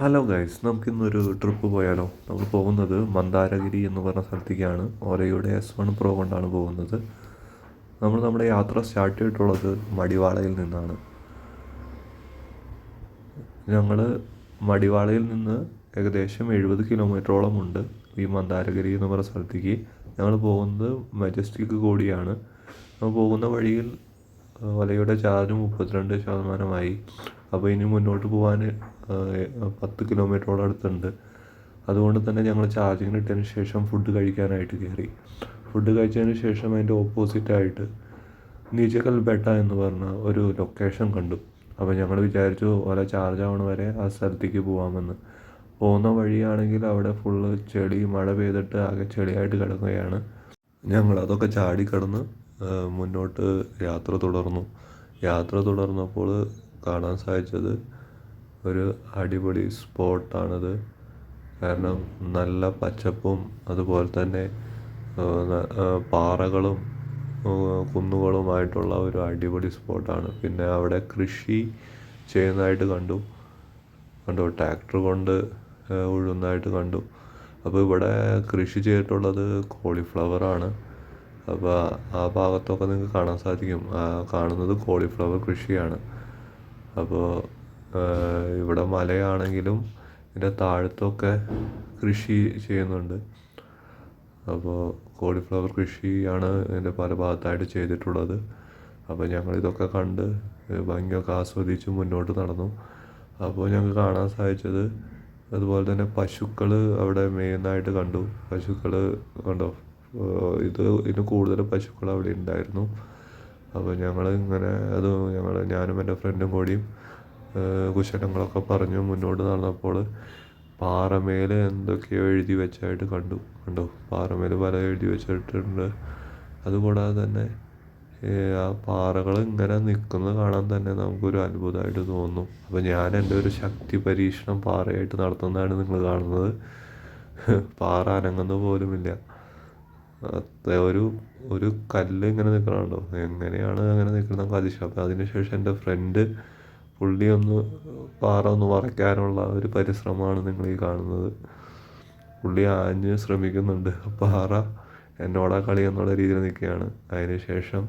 Hello guys, നമുക്കിന്നൊരു trip പോയാലോ? നമ്മൾ പോകുന്നത് മന്ദാരഗിരി എന്ന് പറഞ്ഞ സ്ഥലത്തേക്കാണ്. ഓലയുടെ S1 Pro കൊണ്ടാണ് പോകുന്നത്. നമ്മൾ നമ്മുടെ യാത്ര സ്റ്റാർട്ട് ചെയ്തിട്ടുള്ളത് മടിവാളയിൽ നിന്നാണ്. ഞങ്ങൾ മടിവാളയിൽ നിന്ന് ഏകദേശം 70 കിലോമീറ്ററോളം ഉണ്ട് ഈ മന്ദാരഗിരി എന്ന് പറഞ്ഞ സ്ഥലത്തേക്ക്. ഞങ്ങൾ പോകുന്നത് മജസ്റ്റിക് കൂടിയാണ്. നമ്മൾ പോകുന്ന വഴിയിൽ ഓലയുടെ ചാർജ് 32%. അപ്പോൾ ഇനി മുന്നോട്ട് പോകാൻ 10 കിലോമീറ്ററോളം അടുത്തുണ്ട്. അതുകൊണ്ട് തന്നെ ഞങ്ങൾ ചാർജിങ്ങിന് ഇട്ടതിന് ശേഷം ഫുഡ് കഴിക്കാനായിട്ട് കയറി. ഫുഡ് കഴിച്ചതിന് ശേഷം അതിൻ്റെ ഓപ്പോസിറ്റായിട്ട് നിജകൽ ബെട്ട എന്ന് പറഞ്ഞ ഒരു ലൊക്കേഷൻ കണ്ടു. അപ്പോൾ ഞങ്ങൾ വിചാരിച്ചു ഓല ചാർജ് ആവണ വരെ ആ സ്ഥലത്തേക്ക് പോകാമെന്ന്. പോകുന്ന വഴിയാണെങ്കിൽ അവിടെ ഫുള്ള് ചെളി, മഴ പെയ്തിട്ട് ആകെ ചെളിയായിട്ട് കിടക്കുകയാണ്. ഞങ്ങളതൊക്കെ ചാടിക്കടന്ന് മുന്നോട്ട് യാത്ര തുടർന്നപ്പോൾ കാണാൻ സാധിച്ചത് ഒരു അടിപൊളി സ്പോട്ടാണത്. കാരണം നല്ല പച്ചപ്പും അതുപോലെ തന്നെ പാറകളും കുന്നുകളുമായിട്ടുള്ള ഒരു അടിപൊളി സ്പോട്ടാണ്. പിന്നെ അവിടെ കൃഷി ചെയ്യുന്നതായിട്ട് കണ്ടു. ട്രാക്ടർ കൊണ്ട് ഉഴുന്നതായിട്ട് കണ്ടു. അപ്പോൾ ഇവിടെ കൃഷി ചെയ്തിട്ടുള്ളത് കോളിഫ്ലവറാണ്. അപ്പോൾ ആ ഭാഗത്തൊക്കെ നിങ്ങൾക്ക് കാണാൻ സാധിക്കും. കാണുന്നത് കോളിഫ്ലവർ കൃഷിയാണ്. അപ്പോൾ ഇവിടെ മലയാണെങ്കിലും ഇതിൻ്റെ താഴത്തൊക്കെ കൃഷി ചെയ്യുന്നുണ്ട്. അപ്പോൾ കോളിഫ്ലവർ കൃഷിയാണ് ഇതിൻ്റെ പല ഭാഗത്തായിട്ട് ചെയ്തിട്ടുള്ളത്. അപ്പോൾ ഞങ്ങളിതൊക്കെ കണ്ട് ഭംഗിയൊക്കെ ആസ്വദിച്ച് മുന്നോട്ട് നടന്നു. അപ്പോൾ ഞങ്ങൾക്ക് കാണാൻ സാധിച്ചത് അതുപോലെ തന്നെ പശുക്കൾ അവിടെ മേയുന്നതായിട്ട് കണ്ടു. പശുക്കൾ കണ്ടോ, ഇതിന് കൂടുതൽ പശുക്കൾ അവിടെ ഉണ്ടായിരുന്നു. അപ്പോൾ ഞാനും എൻ്റെ ഫ്രണ്ടും കൂടിയും കുശലങ്ങളൊക്കെ പറഞ്ഞു മുന്നോട്ട് നടന്നപ്പോൾ പാറമേൽ എന്തൊക്കെയോ എഴുതി വെച്ചായിട്ട് കണ്ടു. പാറമേൽ പല എഴുതി വെച്ചിട്ടുണ്ട്. അതുകൂടാതെ തന്നെ ആ പാറകൾ ഇങ്ങനെ നിൽക്കുന്നത് കാണാൻ തന്നെ നമുക്കൊരു അത്ഭുതമായിട്ട് തോന്നും. അപ്പോൾ ഞാൻ എൻ്റെ ഒരു ശക്തി പരീക്ഷണം പാറയായിട്ട് നടത്തുന്നതാണ് നിങ്ങൾ കാണുന്നത്. പാറ അനങ്ങുന്ന പോലുമില്ല. ഒരു കല്ല് ഇങ്ങനെ നിൽക്കണുണ്ടോ, എങ്ങനെയാണ് അങ്ങനെ നിൽക്കുന്നത് നമുക്ക് അതിശയം. അപ്പോൾ അതിനുശേഷം എൻ്റെ ഫ്രണ്ട് പുള്ളി പാറ ഒന്ന് മറയ്ക്കാനുള്ള ഒരു പരിശ്രമമാണ് നിങ്ങൾ ഈ കാണുന്നത്. പുള്ളി ആഞ്ഞ് ശ്രമിക്കുന്നുണ്ട്. പാറ എന്നോടാ കളി എന്നുള്ള രീതിയിൽ നിൽക്കുകയാണ്. അതിനുശേഷം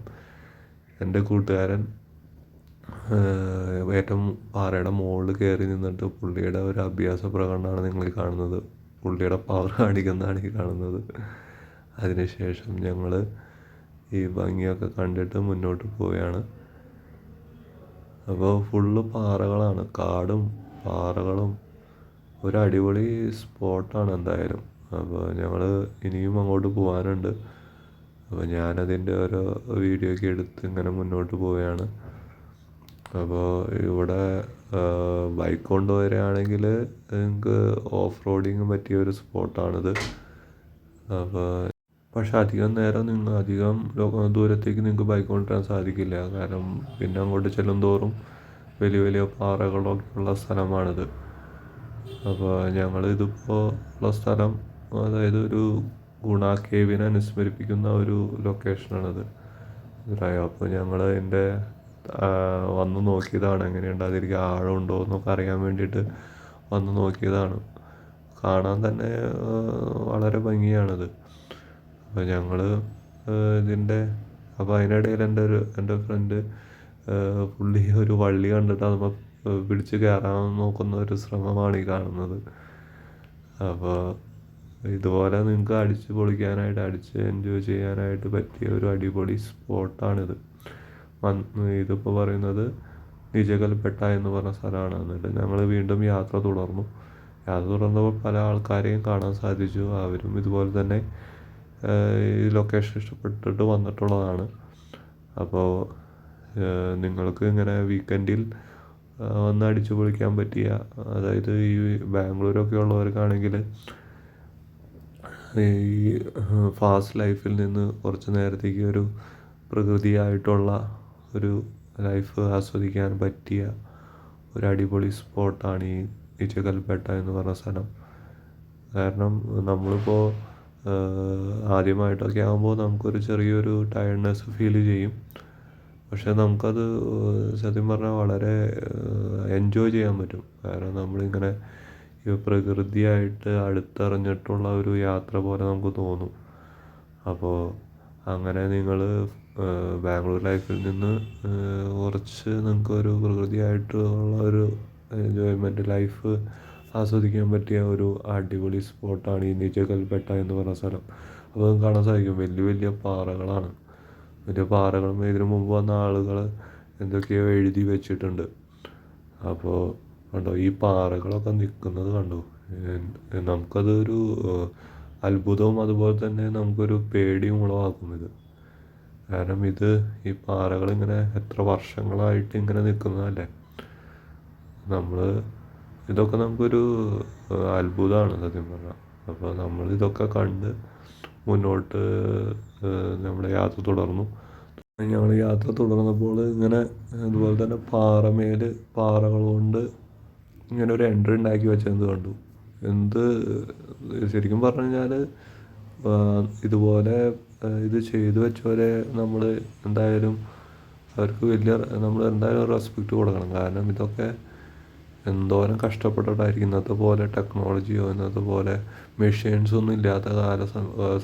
എൻ്റെ കൂട്ടുകാരൻ ഏറ്റവും പാറയുടെ മുകളിൽ കയറി നിന്നിട്ട് പുള്ളിയുടെ ഒരു അഭ്യാസ പ്രകടനമാണ് നിങ്ങൾ ഈ കാണുന്നത്. പുള്ളിയുടെ പവർ കാണിക്കുന്നതാണ് ഈ കാണുന്നത്. അതിനുശേഷം ഞങ്ങൾ ഈ ഭംഗിയൊക്കെ കണ്ടിട്ട് മുന്നോട്ട് പോവുകയാണ്. അപ്പോൾ ഫുള്ള് പാറകളാണ്, കാടും പാറകളും. ഒരു അടിപൊളി സ്പോട്ടാണ് എന്തായാലും. അപ്പോൾ ഞങ്ങൾ ഇനിയും അങ്ങോട്ട് പോകാനുണ്ട്. അപ്പോൾ ഞാനതിൻ്റെ ഓരോ വീഡിയോ ഒക്കെ എടുത്ത് ഇങ്ങനെ മുന്നോട്ട് പോവുകയാണ്. അപ്പോൾ ഇവിടെ ബൈക്ക് കൊണ്ടുവരികയാണെങ്കിൽ നിങ്ങൾക്ക് ഓഫ് റോഡിങ് പറ്റിയ ഒരു സ്പോട്ടാണിത്. അപ്പോൾ പക്ഷെ അധികം ദൂരത്തേക്ക് നിങ്ങൾക്ക് ബൈക്ക് കൊണ്ടുവരാൻ സാധിക്കില്ല. കാരണം പിന്നെ അങ്ങോട്ട് ചെല്ലും തോറും വലിയ വലിയ പാറകളൊക്കെ ഉള്ള സ്ഥലമാണിത്. അപ്പോൾ ഞങ്ങളിതിപ്പോൾ ഉള്ള സ്ഥലം, അതായത് ഒരു ഗുണ കേവിനെ അനുസ്മരിപ്പിക്കുന്ന ഒരു ലൊക്കേഷനാണിത്. അപ്പോൾ ഞങ്ങൾ അതിൻ്റെ വന്ന് നോക്കിയതാണ് എങ്ങനെയുണ്ട്, അതിലേക്ക് ആഴമുണ്ടോ എന്നൊക്കെ അറിയാൻ വേണ്ടിയിട്ട് വന്ന് നോക്കിയതാണ്. കാണാൻ തന്നെ വളരെ ഭംഗിയാണിത്. അപ്പോൾ ഞങ്ങൾ അപ്പോൾ അതിനിടയിൽ എൻ്റെ ഫ്രണ്ട് പുള്ളി ഒരു വള്ളി കണ്ടിട്ട് അത് പിടിച്ച് കയറാൻ നോക്കുന്ന ഒരു ശ്രമമാണ് ഈ കാണുന്നത്. അപ്പോൾ ഇതുപോലെ നിങ്ങൾക്ക് അടിച്ച് എൻജോയ് ചെയ്യാനായിട്ട് പറ്റിയ ഒരു അടിപൊളി സ്പോട്ടാണിത്. ഇതിപ്പോൾ പറയുന്നത് നിജകൽപ്പെട്ട എന്ന് പറഞ്ഞ സ്ഥലമാണ്. എന്നിട്ട് ഞങ്ങൾ വീണ്ടും യാത്ര തുടർന്നപ്പോൾ പല ആൾക്കാരെയും കാണാൻ സാധിച്ചു. അവരും ഇതുപോലെ തന്നെ ഈ ലൊക്കേഷൻ ഇഷ്ടപ്പെട്ടിട്ട് വന്നിട്ടുള്ളതാണ്. അപ്പോൾ നിങ്ങൾക്ക് ഇങ്ങനെ വീക്കെൻഡിൽ വന്ന് അടിച്ചു പൊളിക്കാൻ പറ്റിയ, അതായത് ഈ ബാംഗ്ലൂരൊക്കെ ഉള്ളവർക്കാണെങ്കിൽ ഈ ഫാസ്റ്റ് ലൈഫിൽ നിന്ന് കുറച്ച് നേരത്തേക്ക് ഒരു പ്രകൃതിയായിട്ടുള്ള ഒരു ലൈഫ് ആസ്വദിക്കാൻ പറ്റിയ ഒരു അടിപൊളി സ്പോട്ടാണ് ഈ നിജകൽപ്പെട്ട എന്ന് പറഞ്ഞ സ്ഥലം. കാരണം നമ്മളിപ്പോൾ ആദ്യമായിട്ടൊക്കെ ആകുമ്പോൾ നമുക്കൊരു ചെറിയൊരു ടയർഡ്നെസ് ഫീൽ ചെയ്യും. പക്ഷേ നമുക്കത് സത്യം പറഞ്ഞാൽ വളരെ എൻജോയ് ചെയ്യാൻ പറ്റും. കാരണം നമ്മളിങ്ങനെ ഈ പ്രകൃതിയായിട്ട് അടുത്തറിഞ്ഞിട്ടുള്ള ഒരു യാത്ര പോലെ നമുക്ക് തോന്നും. അപ്പോൾ അങ്ങനെ നിങ്ങൾ ബാംഗ്ലൂർ ലൈഫിൽ നിന്ന് കുറച്ച് നിങ്ങൾക്കൊരു പ്രകൃതിയായിട്ടുള്ള ഒരു എൻജോയ്മെൻറ്റ് ലൈഫ് ആസ്വദിക്കാൻ പറ്റിയ ഒരു അടിപൊളി സ്പോട്ടാണ് ഈ നിജകൽബെട്ട എന്ന് പറഞ്ഞ സ്ഥലം. അപ്പോൾ നിങ്ങൾക്ക് കാണാൻ സാധിക്കും, വലിയ വലിയ പാറകളാണ്. വലിയ പാറകളും ഇതിനു മുമ്പ് വന്ന ആളുകൾ എന്തൊക്കെയോ എഴുതി വെച്ചിട്ടുണ്ട്. അപ്പോൾ കണ്ടോ, ഈ പാറകളൊക്കെ നിൽക്കുന്നത് കണ്ടോ, നമുക്കതൊരു അത്ഭുതവും അതുപോലെ തന്നെ നമുക്കൊരു പേടിയും ഉളവാക്കും ഇത്. കാരണം ഈ പാറകളിങ്ങനെ എത്ര വർഷങ്ങളായിട്ട് ഇങ്ങനെ നിൽക്കുന്നതല്ലേ. ഇതൊക്കെ നമുക്കൊരു അത്ഭുതമാണ് സത്യം പറഞ്ഞാൽ. അപ്പോൾ ഇതൊക്കെ കണ്ട് മുന്നോട്ട് നമ്മുടെ യാത്ര തുടർന്നു. ഞങ്ങൾ യാത്ര തുടർന്നപ്പോൾ ഇങ്ങനെ അതുപോലെ തന്നെ പാറകൾ കൊണ്ട് ഇങ്ങനെ ഒരു എൻട്രി ഉണ്ടാക്കി വെച്ചത് കണ്ടു. ശരിക്കും പറഞ്ഞു കഴിഞ്ഞാൽ ഇതുപോലെ ഇത് ചെയ്തു വെച്ചവരെ നമ്മൾ എന്തായാലും അവർക്ക് നമ്മൾ എന്തായാലും റെസ്പെക്റ്റ് കൊടുക്കണം. കാരണം ഇതൊക്കെ എന്തോരം കഷ്ടപ്പെട്ടിട്ടായിരിക്കും. ഇന്നത്തെ പോലെ ടെക്നോളജിയോ ഇന്നത്തെ പോലെ മെഷീൻസ് ഒന്നും ഇല്ലാത്ത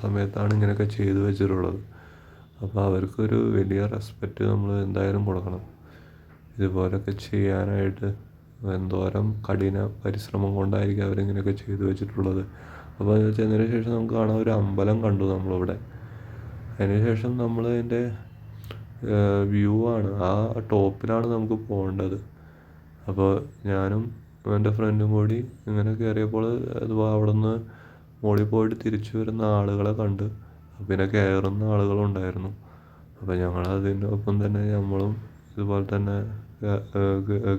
സമയത്താണ് ഇങ്ങനെയൊക്കെ ചെയ്തു വെച്ചിട്ടുള്ളത്. അപ്പോൾ അവർക്കൊരു വലിയ റെസ്പെക്റ്റ് നമ്മൾ എന്തായാലും കൊടുക്കണം. ഇതുപോലൊക്കെ ചെയ്യാനായിട്ട് എന്തോരം കഠിന പരിശ്രമം കൊണ്ടായിരിക്കും അവരിങ്ങനെയൊക്കെ ചെയ്തു വെച്ചിട്ടുള്ളത്. അപ്പോൾ അത് ചെന്നതിന് ശേഷം നമുക്ക് കാണാൻ ഒരു അമ്പലം കണ്ടു നമ്മളിവിടെ. അതിന് ശേഷം നമ്മൾ അതിൻ്റെ വ്യൂ ആണ്, ആ ടോപ്പിലാണ് നമുക്ക് പോകേണ്ടത്. അപ്പോൾ ഞാനും എൻ്റെ ഫ്രണ്ടും കൂടി ഇങ്ങനെ കയറിയപ്പോൾ അവിടെ നിന്ന് മുകളിൽ പോയിട്ട് തിരിച്ചു വരുന്ന ആളുകളെ കണ്ട്, പിന്നെ കയറുന്ന ആളുകളുണ്ടായിരുന്നു. അപ്പോൾ ഞങ്ങൾ അതിൻ്റെ ഒപ്പം തന്നെ നമ്മളും ഇതുപോലെ തന്നെ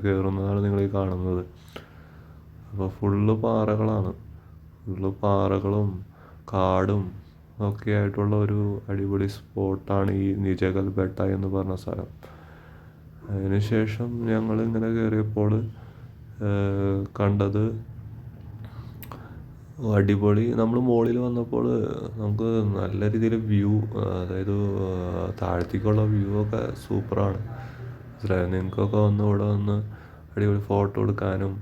കയറുന്നതാണ് നിങ്ങളീ കാണുന്നത്. അപ്പോൾ ഫുള്ള് പാറകളും കാടും ഒക്കെ ആയിട്ടുള്ള ഒരു അടിപൊളി സ്പോട്ടാണ് ഈ നിജകൽബെട്ട എന്ന് പറഞ്ഞ സ്ഥലം. അതിനുശേഷം ഞങ്ങൾ ഇങ്ങനെ കയറിയപ്പോൾ കണ്ടത് അടിപൊളി. നമ്മൾ മുകളിൽ വന്നപ്പോൾ നമുക്ക് നല്ല രീതിയിൽ വ്യൂ, അതായത് താഴത്തേക്കുള്ള വ്യൂ ഒക്കെ സൂപ്പറാണ്. നിങ്ങൾക്കൊക്കെ ഇവിടെ വന്ന് അടിപൊളി ഫോട്ടോ എടുക്കാനും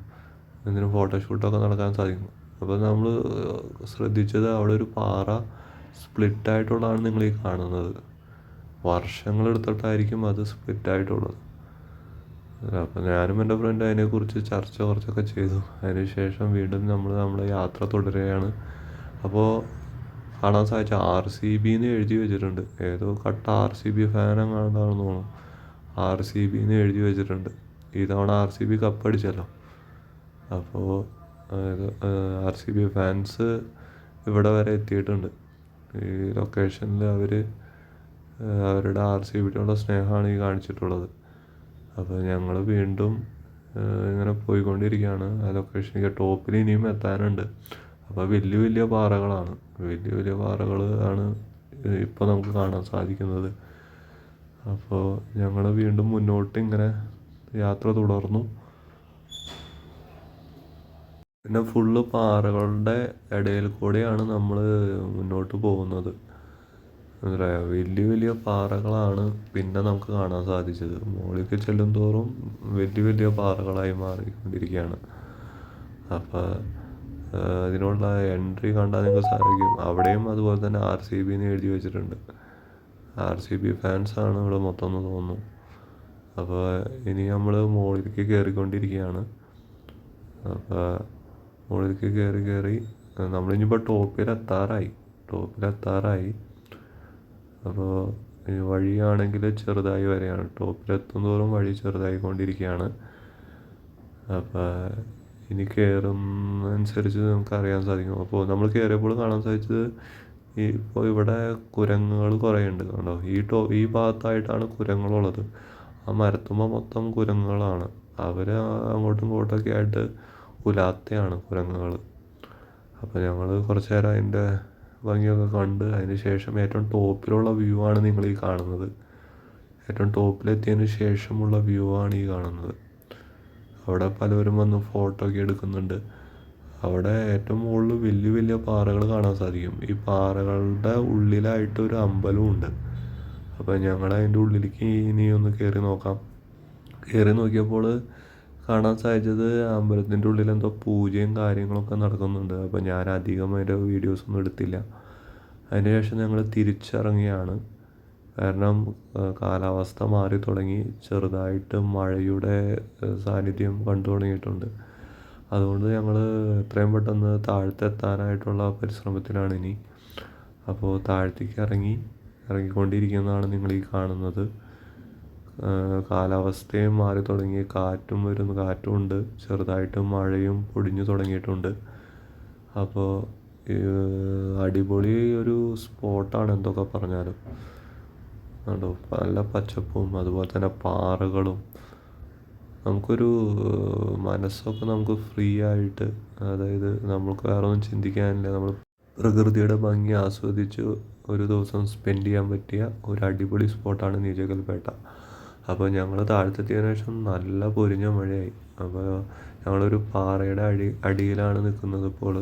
എന്തിനും ഫോട്ടോഷൂട്ടൊക്കെ നടക്കാൻ സാധിക്കും. അപ്പോൾ നമ്മൾ ശ്രദ്ധിച്ചത് അവിടെ ഒരു പാറ സ്പ്ലിറ്റായിട്ടുള്ളതാണ് നിങ്ങളീ കാണുന്നത്. വർഷങ്ങളെടുത്തിട്ടായിരിക്കും അത് സ്പ്ലിറ്റായിട്ടുള്ളത്. അപ്പോൾ ഞാനും എൻ്റെ ഫ്രണ്ട് അതിനെക്കുറിച്ച് കുറച്ചൊക്കെ ചെയ്തു. അതിന് ശേഷം വീണ്ടും നമ്മുടെ യാത്ര തുടരുകയാണ്. അപ്പോൾ കാണാൻ സാധിച്ച RCB എന്ന് എഴുതി വെച്ചിട്ടുണ്ട്. ഏതോ കട്ട RCB ഫാനെങ്ങാണ്ടാണെന്ന് തോന്നുന്നു. RCB എന്ന് എഴുതി വെച്ചിട്ടുണ്ട്. ഇതവണ RCB കപ്പടിച്ചല്ലോ. അപ്പോൾ RCB ഫാൻസ് ഇവിടെ വരെ എത്തിയിട്ടുണ്ട്. ഈ ലൊക്കേഷനിൽ അവരുടെ RCBയോടുള്ള സ്നേഹമാണ് ഈ കാണിച്ചിട്ടുള്ളത്. അപ്പോൾ ഞങ്ങൾ വീണ്ടും ഇങ്ങനെ പോയിക്കൊണ്ടിരിക്കുകയാണ്. ആ ലൊക്കേഷനിലേക്ക് ടോപ്പിൽ ഇനിയും എത്താനുണ്ട്. അപ്പോൾ വലിയ വലിയ പാറകൾ ആണ് ഇപ്പോൾ നമുക്ക് കാണാൻ സാധിക്കുന്നത്. അപ്പോൾ ഞങ്ങൾ വീണ്ടും മുന്നോട്ട് ഇങ്ങനെ യാത്ര തുടർന്നു. പിന്നെ ഫുള്ള് പാറകളുടെ ഇടയിൽ കൂടെയാണ് നമ്മൾ മുന്നോട്ട് പോകുന്നത്. വലിയ വലിയ പാറകളാണ് പിന്നെ നമുക്ക് കാണാൻ സാധിച്ചത്. മുകളിലേക്ക് ചെല്ലും തോറും വലിയ വലിയ പാറകളായി മാറിക്കൊണ്ടിരിക്കുകയാണ്. അപ്പോൾ അതിനുള്ള എൻട്രി കണ്ടാൽ നിങ്ങൾക്ക് സാധിക്കും. അവിടെയും അതുപോലെ തന്നെ RCB എന്ന് എഴുതി വെച്ചിട്ടുണ്ട്. RCB ഫാൻസാണ് ഇവിടെ മൊത്തം എന്ന് തോന്നുന്നു. അപ്പോൾ ഇനി നമ്മൾ മുകളിലേക്ക് കയറിക്കൊണ്ടിരിക്കുകയാണ്. അപ്പോൾ മുകളിലേക്ക് കയറി നമ്മളിനിപ്പോൾ ടോപ്പിലെത്താറായി. അപ്പോൾ ഈ വഴിയാണെങ്കിൽ ചെറുതായി വരെയാണ്. ടോപ്പിലെത്തുന്തോറും വഴി ചെറുതായിക്കൊണ്ടിരിക്കുകയാണ്. അപ്പോൾ ഇനി കയറുന്നതനുസരിച്ച് നമുക്കറിയാൻ സാധിക്കും. അപ്പോൾ നമ്മൾ കയറിയപ്പോൾ കാണാൻ സാധിച്ചത് ഇപ്പോൾ ഇവിടെ കുരങ്ങുകൾ കുറേ ഉണ്ട്. കണ്ടോ, ഈ ഭാഗത്തായിട്ടാണ് കുരങ്ങുകളുള്ളത്. ആ മരത്തുമ്പോൾ മൊത്തം കുരങ്ങുകളാണ്. അവർ അങ്ങോട്ടും ഇങ്ങോട്ടൊക്കെ ആയിട്ട് ഉലാത്തയാണ് കുരങ്ങുകൾ. അപ്പോൾ ഞങ്ങൾ കുറച്ച് നേരം അതിൻ്റെ ഭംഗിയൊക്കെ കണ്ട് അതിന് ശേഷം ഏറ്റവും ടോപ്പിലുള്ള വ്യൂ ആണ് നിങ്ങളീ കാണുന്നത്. ഏറ്റവും ടോപ്പിലെത്തിയതിന് ശേഷമുള്ള വ്യൂ ആണ് ഈ കാണുന്നത്. അവിടെ പലവരും വന്ന് ഫോട്ടോ ഒക്കെ എടുക്കുന്നുണ്ട്. അവിടെ ഏറ്റവും മുകളിൽ വലിയ വലിയ പാറകൾ കാണാൻ സാധിക്കും. ഈ പാറകളുടെ ഉള്ളിലായിട്ട് ഒരു അമ്പലവും ഉണ്ട്. അപ്പോൾ ഞങ്ങൾ അതിൻ്റെ ഉള്ളിലേക്ക് ഇനി ഒന്ന് കയറി നോക്കിയപ്പോൾ കാണാൻ സാധിച്ചത് അമ്പലത്തിൻ്റെ ഉള്ളിൽ എന്തോ പൂജയും കാര്യങ്ങളൊക്കെ നടക്കുന്നുണ്ട്. അപ്പോൾ ഞാൻ അധികം അതിൻ്റെ വീഡിയോസൊന്നും എടുത്തില്ല. അതിന് ശേഷം ഞങ്ങൾ തിരിച്ചിറങ്ങിയാണ്. കാരണം കാലാവസ്ഥ മാറി തുടങ്ങി, ചെറുതായിട്ട് മഴയുടെ സാന്നിധ്യം കണ്ടു തുടങ്ങിയിട്ടുണ്ട്. അതുകൊണ്ട് ഞങ്ങൾ എത്രയും പെട്ടെന്ന് താഴത്തെത്താനായിട്ടുള്ള പരിശ്രമത്തിലാണ് ഇനി. അപ്പോൾ താഴത്തേക്ക് ഇറങ്ങിക്കൊണ്ടിരിക്കുന്നതാണ് നിങ്ങൾ ഈ കാണുന്നത്. കാലാവസ്ഥയും മാറി തുടങ്ങി, കാറ്റും ഉണ്ട്, ചെറുതായിട്ട് മഴയും പൊടിഞ്ഞു തുടങ്ങിയിട്ടുണ്ട്. അപ്പോൾ അടിപൊളി ഒരു സ്പോട്ടാണ് എന്തൊക്കെ പറഞ്ഞാലും. കണ്ടോ, നല്ല പച്ചപ്പും അതുപോലെ തന്നെ പാറകളും. നമുക്കൊരു മനസ്സൊക്കെ നമുക്ക് ഫ്രീ ആയിട്ട്, അതായത് നമുക്ക് വേറെ ഒന്നും ചിന്തിക്കാനില്ല, നമ്മൾ പ്രകൃതിയുടെ ഭംഗി ആസ്വദിച്ച് ഒരു ദിവസം സ്പെൻഡ് ചെയ്യാൻ പറ്റിയ ഒരു അടിപൊളി സ്പോട്ടാണ് നീലകൽപേട്ട. അപ്പോൾ ഞങ്ങൾ താഴത്തെത്തിയതിനു ശേഷം നല്ല പൊരിഞ്ഞ മഴയായി. അപ്പോൾ ഞങ്ങളൊരു പാറയുടെ അടിയിലാണ് നിൽക്കുന്നത് ഇപ്പോൾ.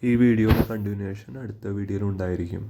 ഈ വീഡിയോയുടെ കണ്ടിന്യൂവേഷൻ അടുത്ത വീഡിയോയിൽ ഉണ്ടായിരിക്കും.